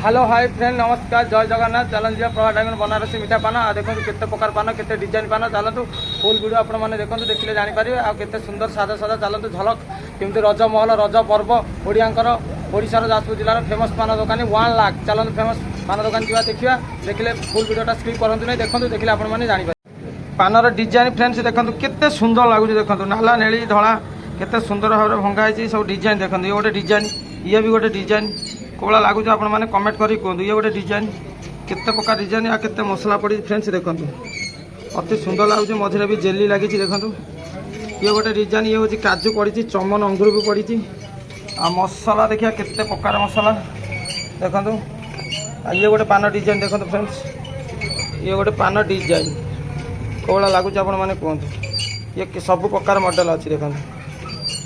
Hello hi friend नमस्कार जय जगन्नाथ चलन जी प्रभा डायमंड बनारसी मिठा पान देखो केते प्रकार पान केते डिजाइन पान चलतु फुल वीडियो आपण मैंने देखो देखिले जानीपर आते सुंदर सादा सादा चलतु झलक केमती रज महल रज पर्व ओडियांकर ओडिशार जाजपुर जिलार फेमस पान दोकानी 1 लाख चलतु फेमस पान दोकान जा देखा देखिले फुल वीडियोटा स्किप करंतु नहीं देखो देखिले आपण मैंने जानीपर पानर डिजाइन फ्रेंड्स देखो केते सुंदर लगुच देखो नाला नेली धला केते सुंदर भाव भंगा सब डिजाइन देखो ये गोटे डिजाइन ये भी गोटे डिजाइन कोला लगुच आप कमेंट करी कहतु ये गोटे डिजाइन केते प्रकार डिजाइन या केते मसला पड़ी फ्रेंड्स देखो अति सुंदर लगुच मझे भी जेली लगी देखो ये गोटे डिजाइन ये हूँ काजू पड़ी चमन अंगूर भी पड़ी आ मसला देखिए केते प्रकार मसला देखो ये गोटे पान डिजाइन देखो फ्रेंड्स ये गोटे पान डिजाइन कोला लगुच आप कहतु ये सब प्रकार मॉडल अच्छी देखो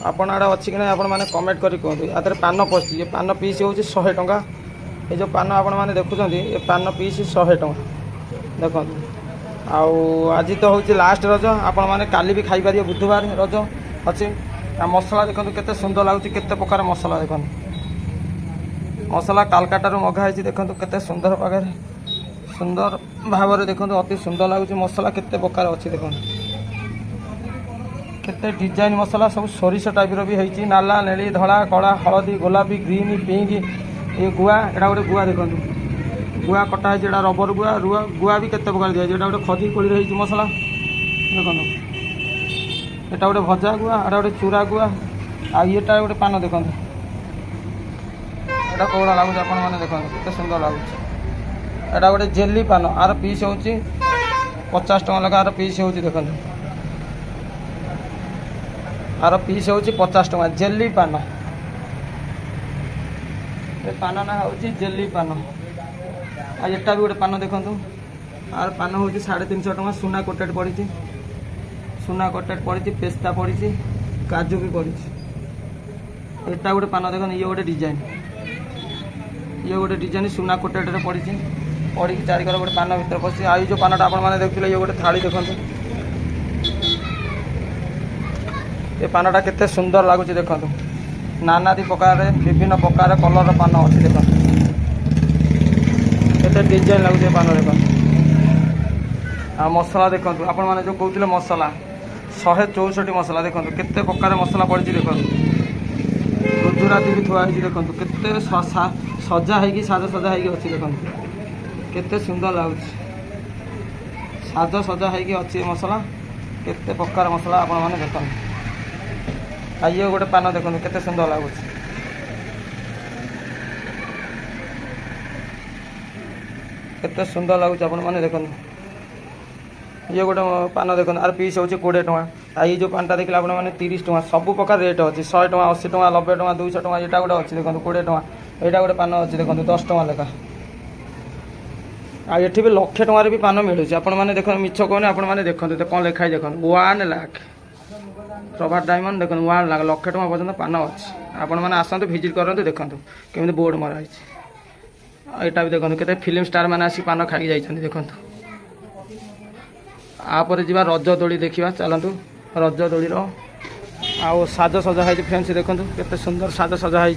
आपण आड़े अच्छी कि ना आपण मैंने कमेंट करी कहतु या पान पशि ये पान पीस हूँ 100 टंका ये जो पान आपण मैंने देखुं ये पान पीस 100 टंका देखो आज तो हूँ लास्ट रज आपण मैंने काली भी खाई पारे बुधवार रज अच्छी मसला देखो केते सुंदर लगुच केते प्रकार मसला देखो मसला कालकाटा मगाई देखो केते सुंदर पाखे सुंदर भाव देखो अति सुंदर लगुच मसला केते प्रकार अच्छी देखो केते डिजाइन मसला सब सोरिष टाइप भी होती नाला नेली धड़ा कला हलदी गोलापी ग्रीन पिंक ये गुआ एटा गोटे गुआ देखो गुआ कटा है रबर गुआ रुआ गुआ भी केते प्रकार दिया गोटे खदी कोड़ी रही मसला देखो एटा गोटे भजा गुआ एटा गोटे चूरा गुआ आ येटा गोटे पान देखो एटा कौड़ा लगुच आप देखो केते सुंदर लगुच एटा गोटे जेली पान आर पीस हूँ 50 टका लगा आर पीस हूँ देखो आर पीस हूँ 50 टका जेली पान पान ना हूँ जेली पान आटा भी गोटे पान देखु आर पान हूँ 350 टका सुना कोटेड पड़ी पेस्ता पड़ी काजू भी पड़ी एटा गोटे पान देखो ये गोटे डिजाइन सुना कोटेड पड़ी पड़ी चारिकर गोटे पान भर पशि आई जो पानटा आप देखते ये गोटे थाली देखो ये पानटा केते सुंदर लगुच देखो नानादी प्रकार विभिन्न प्रकार कलर पान अच्छी देखो केते डिजाइन लगुच पान देखो आ मसला देखो आप जो कहते मसला 164 मसला देखो केते प्रकार मसला पड़ी देखो गुजराती भी थुआ देखो केते सजा है साज सजा है अच्छी देखो केते सुंदर लगुच साज सजा है अच्छी मसला केते प्रकार मसला आप देखो ये गोटे पान देखो केते सुंदर लगुच केते सुंदर लगुच आप देखो ये गोटे पान देखो आर पीस हूँ 20 टका ये जो पानटा देखिए आप 30 टका सब प्रकार रेट अच्छी 100 टका 80 टका 90 टका 200 टका यहाँ गोटे अच्छी देखो 20 टका यहाँ गोटे पान अच्छी देखो 10 टका लेखा ये भी 1,00,000 टकर भी पान मिलूँ आपने देख मिछ कहने आपने देखते कौन लिखाई देख 1 लाख प्रभा डायमंड देखो 1 लाख 1,00,000 टका पर्यटन पान अच्छी आपण मैंने आसतु भिजिट करूँ देखो केमी बोर्ड मराई यहाँ भी देखो केते फिल्म स्टार मैंने आसिक पान खाई जाइए देखो आपर जी रज दोली देखा चलतु रज दोलीर आउ साज सजा है फ्रेंड्स देखो केते सुंदर साज सजा है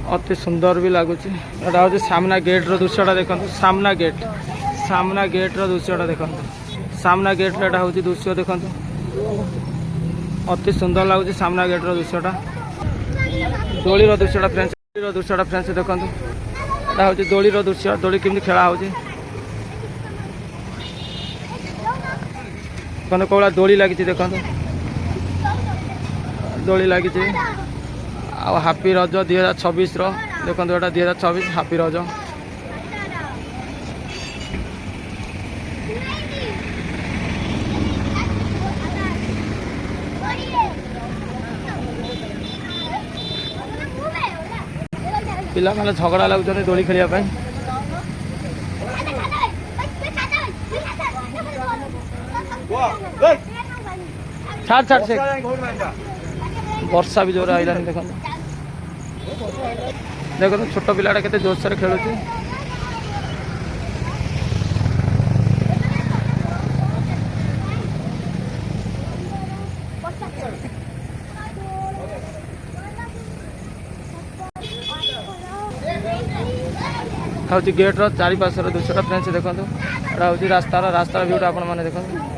अति सुंदर भी लगुच यहाँ हूँ सामना गेट्र दृश्यटा देखो सामना गेट्र दृश्यटा देखो सामना गेट एटा हूँ दृश्य देखो अति सुंदर लगुच सामना गेट्र दृश्यटा दोलीर दृश्यटा फ्रेंड्स देखो एटा हूँ दोलीर दृश्य दोली केमती खेला हो कौड़ा दोली लगी देखो दोली लगी हापी रज 2026 देखो यहाँ 2026 हापी रज पिला माने झगड़ा लगुच दोली खेलिया छाड़ छाड़ से वर्षा भी जोर आइलानी देखो देखो छोट पिलाटा केते जोरसोर खेलुची हूँ गेट्र चारिपार्श्वर दृश्यटा फ्रेंड्स देखो, यहाँ हूँ रास्तार भ्यूटा आपण मैंने देखो।